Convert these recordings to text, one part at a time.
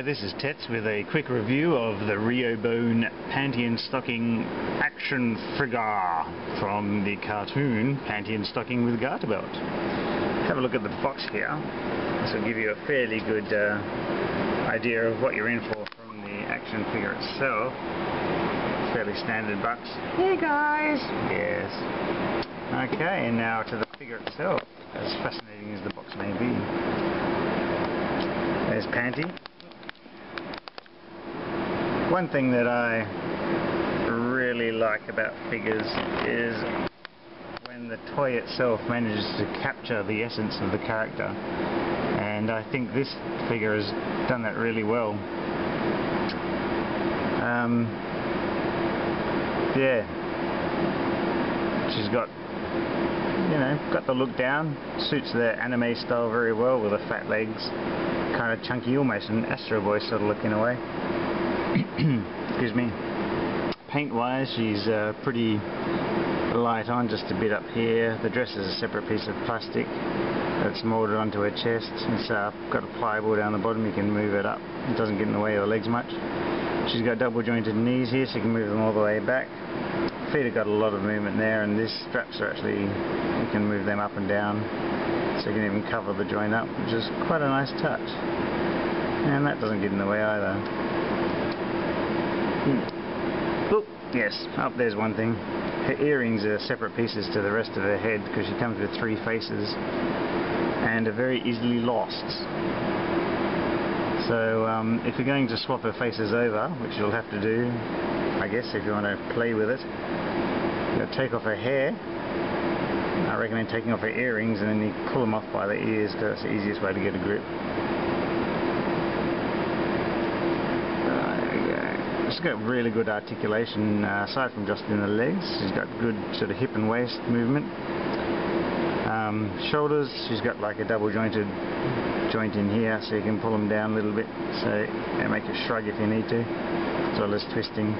this is Tets with a quick review of the Rio Bone Panty Stocking action figure from the cartoon Panty Stocking with Garter Belt. Have a look at the box here. This will give you a fairly good idea of what you're in for from the action figure itself. Fairly standard box. Hey guys! Yes. Okay, and now to the figure itself, as fascinating as the box may be. There's Panty. One thing that I really like about figures is when the toy itself manages to capture the essence of the character, and I think this figure has done that really well. Yeah, she's got, you know, got the look down, suits the anime style very well with the fat legs, kind of chunky, almost an Astro Boy sort of look in a way. Excuse me. Paint wise, she's pretty light on, just a bit up here. The dress is a separate piece of plastic that's moulded onto her chest. It's got a pliable down the bottom, you can move it up, it doesn't get in the way of the legs much. She's got double jointed knees here, so you can move them all the way back. Feet have got a lot of movement there, and these straps are actually, you can move them up and down, so you can even cover the joint up, which is quite a nice touch. And that doesn't get in the way either. Oh, yes, there's one thing. Her earrings are separate pieces to the rest of her head because she comes with 3 faces and are very easily lost. So if you're going to swap her faces over, which you'll have to do, I guess, if you want to play with it, you'll take off her hair. I recommend taking off her earrings, and then you pull them off by the ears because that's the easiest way to get a grip. There we go. She's got really good articulation aside from just in the legs. She's got good sort of hip and waist movement. Shoulders, she's got like a double jointed joint in here, so you can pull them down a little bit, so and make it shrug if you need to, as well as twisting.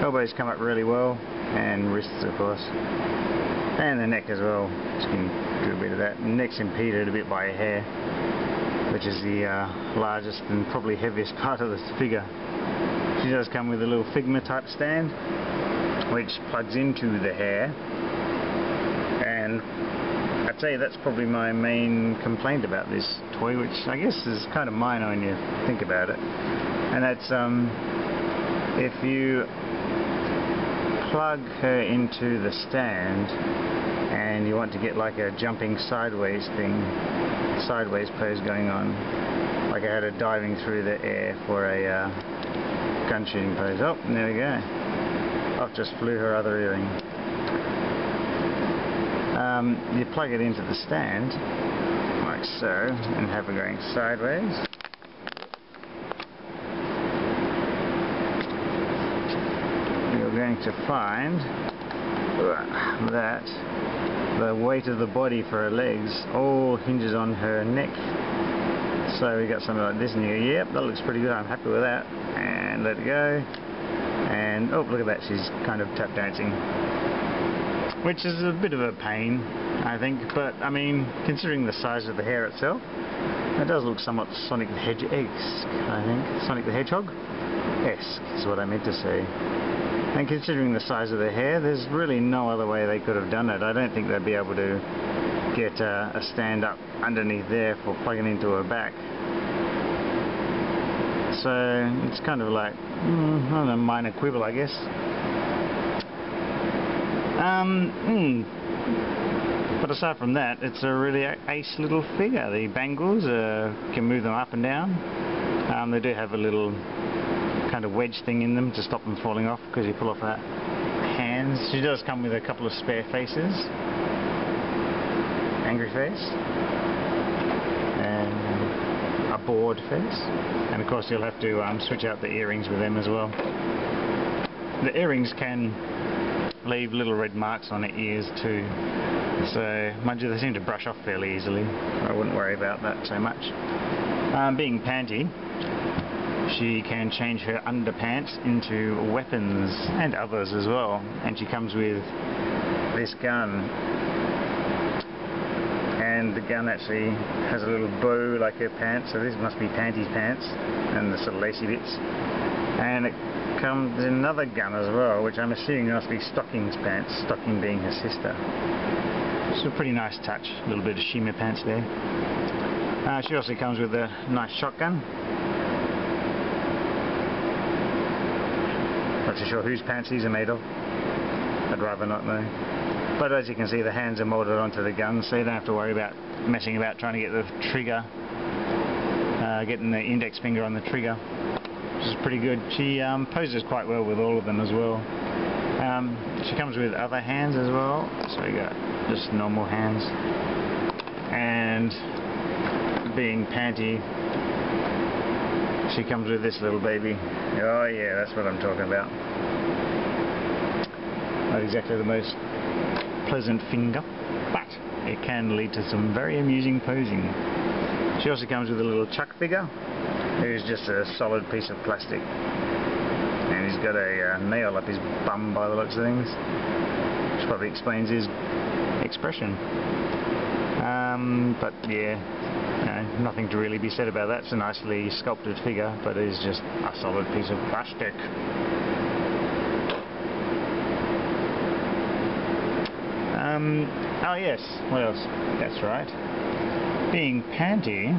Elbows come up really well, and wrists of course, and the neck as well. You can do a bit of that. The neck's impeded a bit by her hair, which is the largest and probably heaviest part of this figure. She does come with a little Figma type stand, which plugs into the hair, and I'd say that's probably my main complaint about this toy, which I guess is kind of minor when you think about it. And that's if you plug her into the stand and you want to get like a jumping sideways thing, sideways pose going on, like I had her diving through the air for a gun shooting pose. Oh, and there we go. I've just flew her other earring. You plug it into the stand, like so, and have her going sideways. You're going to find that the weight of the body for her legs all hinges on her neck. So we got something like this, and you go, yep, that looks pretty good, I'm happy with that. And let it go. And oh, look at that, she's kind of tap dancing, which is a bit of a pain, I think, but I mean, considering the size of the hair itself, it does look somewhat Sonic the Hedgehog-esque, I think. Sonic the Hedgehog-esque is what I meant to say. And considering the size of the hair, there's really no other way they could have done it. I don't think they'd be able to get a stand up underneath there for plugging into her back. So it's kind of like, I don't know, minor quibble, I guess. But aside from that, it's a really ace little figure. The bangles, can move them up and down. They do have a little kind of wedge thing in them to stop them falling off because you pull off her hands. She does come with a couple of spare faces. Angry face. And a bored face. And of course you'll have to switch out the earrings with them as well. The earrings can leave little red marks on her ears too, so mind you, they seem to brush off fairly easily. I wouldn't worry about that so much. Being Panty, she can change her underpants into weapons and others as well, and she comes with this gun, and the gun actually has a little bow like her pants, so this must be Panty's pants, and the sort of lacy bits. And it comes in another gun as well, which I'm assuming must be Stocking's pants, Stocking being her sister. It's a pretty nice touch, a little bit of shimmer pants there. She also comes with a nice shotgun. Not too sure whose pants these are made of. I'd rather not know. But as you can see, the hands are moulded onto the gun, so you don't have to worry about messing about trying to get the trigger, getting the index finger on the trigger, which is pretty good. She poses quite well with all of them as well. She comes with other hands as well, so you got just normal hands. And being Panty, she comes with this little baby. Oh yeah, that's what I'm talking about. Not exactly the most pleasant finger, but it can lead to some very amusing posing. She also comes with a little Chuck figure, who's just a solid piece of plastic. And he's got a nail up his bum by the looks of things, which probably explains his expression. But yeah, nothing to really be said about that. It's a nicely sculpted figure, but it is just a solid piece of plastic. Oh yes, what else? That's right. Being Panty,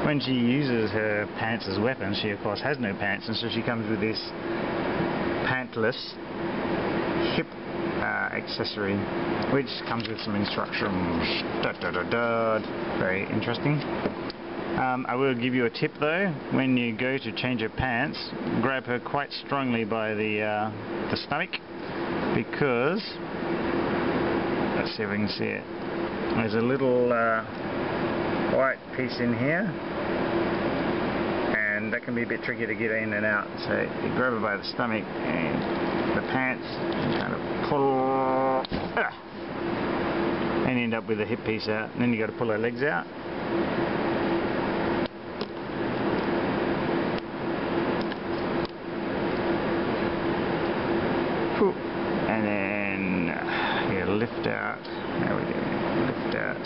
when she uses her pants as weapons, she of course has no pants, and so she comes with this Pantless Hip Accessory, which comes with some instructions. Very interesting. I will give you a tip though. When you go to change her pants, grab her quite strongly by the stomach, because let's see if we can see it. There's a little white piece in here, and that can be a bit tricky to get in and out. So you grab her by the stomach and the pants, and kind of pull, and you end up with a hip piece out. And then you got to pull her legs out. And then you lift out. How we do? Lift out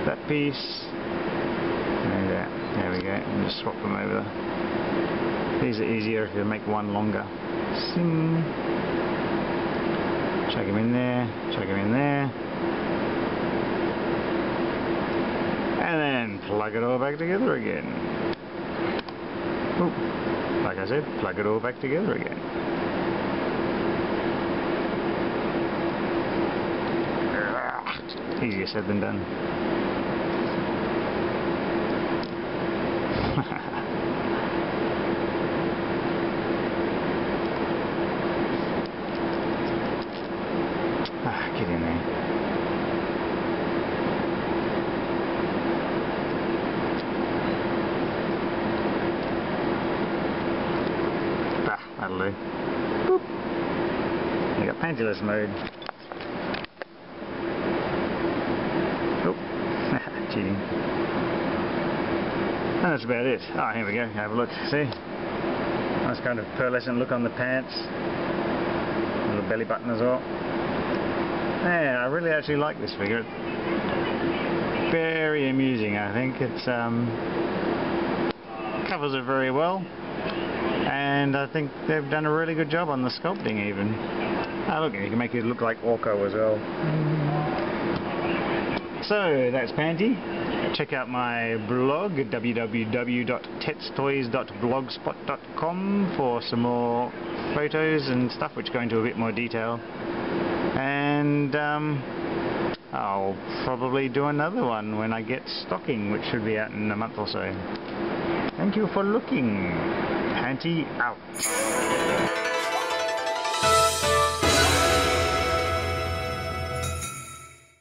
that piece. And there we go. And just swap them over. These are easier if you make one longer. Sing. Chuck him in there. Chuck him in there. And then plug it all back together again. Ooh. Like I said, plug it all back together again. Easier said than done. Get in there. That'll do. Boop. You got pantyless mode. Cheating. And that's about it. Oh, here we go. Have a look. See? Nice kind of pearlescent look on the pants. A little belly button as well. Yeah, I really actually like this figure. Very amusing, I think. It's covers it very well. And I think they've done a really good job on the sculpting even. Oh, look, you can make it look like Orko as well. So that's Panty. Check out my blog www.tetstoys.blogspot.com for some more photos and stuff which go into a bit more detail. And I'll probably do another one when I get Stocking, which should be out in a month or so. Thank you for looking. Panty out.